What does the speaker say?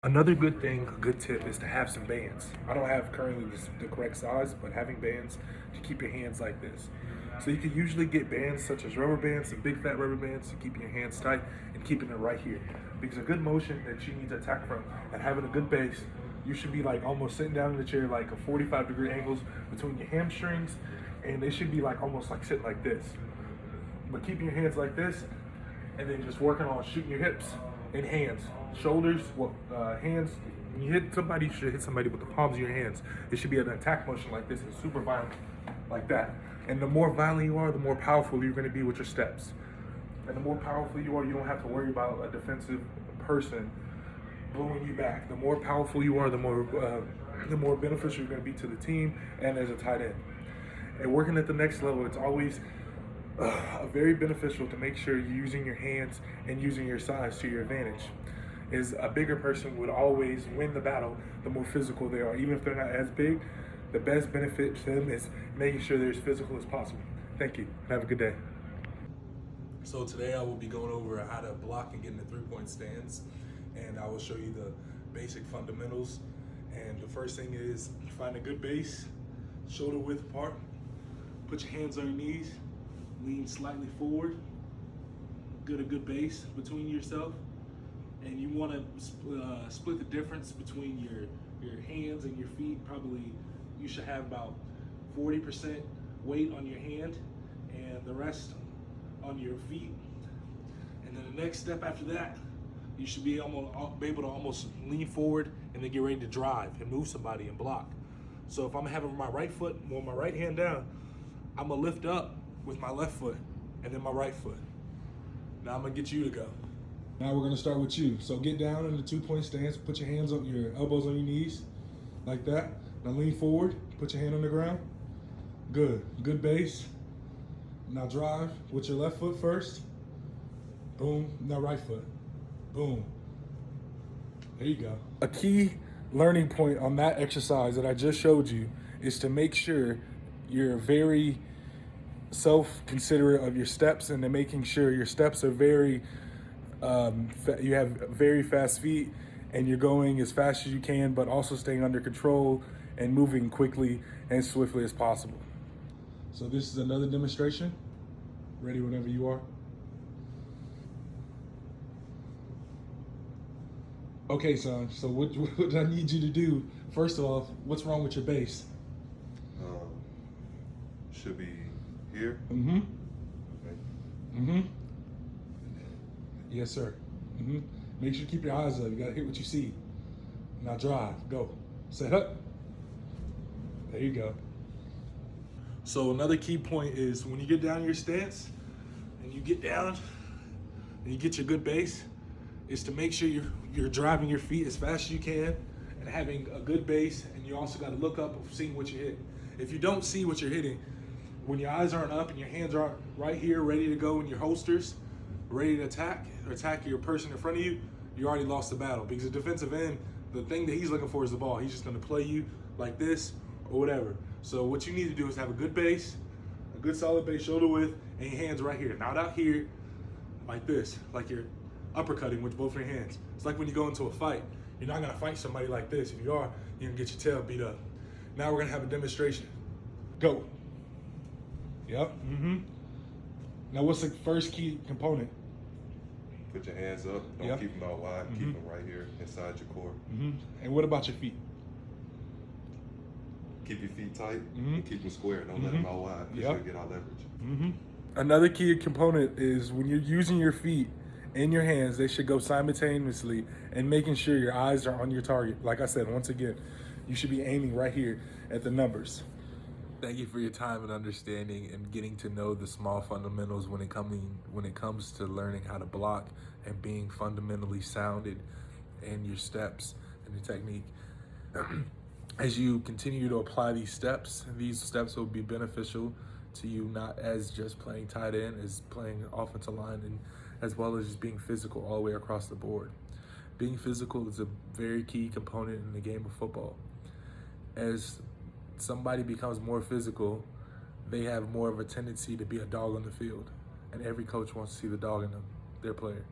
Another good thing, a good tip, is to have some bands. I don't have currently the correct size, but having bands to keep your hands like this. So you can usually get bands such as rubber bands, some big fat rubber bands to keep your hands tight and keeping it right here. Because a good motion that you need to attack from and having a good base, you should be like almost sitting down in the chair like a 45-degree angles between your hamstrings, and they should be like almost like sitting like this. But keeping your hands like this, and then just working on shooting your hips and hands, shoulders, hands. When you hit somebody, you should hit somebody with the palms of your hands. It should be an attack motion like this and super violent, like that. And the more violent you are, the more powerful you're going to be with your steps. And the more powerful you are, you don't have to worry about a defensive person blowing you back. The more powerful you are, the more beneficial you're going to be to the team and as a tight end. And working at the next level, it's always very beneficial to make sure you're using your hands and using your size to your advantage. Is a bigger person would always win the battle the more physical they are. Even if they're not as big, the best benefit to them is making sure they're as physical as possible. Thank you. Have a good day. So today I will be going over how to block and get into three-point stands, and I will show you the basic fundamentals. And the first thing is you find a good base, shoulder width apart, put your hands on your knees, lean slightly forward, get a good base between yourself, and you want to split the difference between your hands and your feet. Probably you should have about 40% weight on your hand and the rest on your feet. And then the next step after that, you should be able to almost lean forward and then get ready to drive and move somebody and block. So if I'm having my right foot or my right hand down, I'm gonna lift up with my left foot and then my right foot. Now I'm gonna get you to go. Now we're gonna start with you. So get down in the 2-point stance, put your hands on your elbows on your knees, like that. Now lean forward, put your hand on the ground. Good base. Now drive with your left foot first. Boom, now right foot. Boom. There you go. A key learning point on that exercise that I just showed you is to make sure you're very self-considerate of your steps, and then making sure your steps are very, you have very fast feet and you're going as fast as you can, but also staying under control and moving quickly and swiftly as possible. So this is another demonstration. Ready whenever you are. Okay, son, so what I need you to do, first of all, what's wrong with your base? Should be here. Mm-hmm. Okay. Mm-hmm. Yes, sir. Mm-hmm. Make sure you keep your eyes up. You gotta hit what you see. Now drive, go. Set up. There you go. So another key point is when you get down in your stance and you get down and you get your good base, is to make sure you're driving your feet as fast as you can and having a good base, and you also gotta look up of seeing what you're hitting. If you don't see what you're hitting, when your eyes aren't up and your hands aren't right here ready to go in your holsters, ready to attack your person in front of you, you already lost the battle. Because the defensive end, the thing that he's looking for is the ball. He's just gonna play you like this or whatever. So what you need to do is have a good base, a good solid base, shoulder width, and your hands right here. Not out here like this, like you're uppercutting with both your hands. It's like when you go into a fight. You're not gonna fight somebody like this. If you are, you're gonna get your tail beat up. Now we're gonna have a demonstration. Go. Yep. Mm-hmm. Now, what's the first key component? Put your hands up. Don't Yep. keep them out wide. Mm-hmm. Keep them right here inside your core. Mm-hmm. And what about your feet? Keep your feet tight Mm-hmm. and keep them square. Don't let them out wide. Yep. You'll get out leverage. Mm-hmm. Another key component is when you're using your feet and your hands, they should go simultaneously, and making sure your eyes are on your target. Like I said, once again, you should be aiming right here at the numbers. Thank you for your time and understanding and getting to know the small fundamentals when it comes to learning how to block and being fundamentally sounded in your steps and your technique. As you continue to apply these steps will be beneficial to you, not as just playing tight end, as playing offensive line, and as well as just being physical all the way across the board. Being physical is a very key component in the game of football. As somebody becomes more physical, they have more of a tendency to be a dog on the field, and every coach wants to see the dog in them, their player.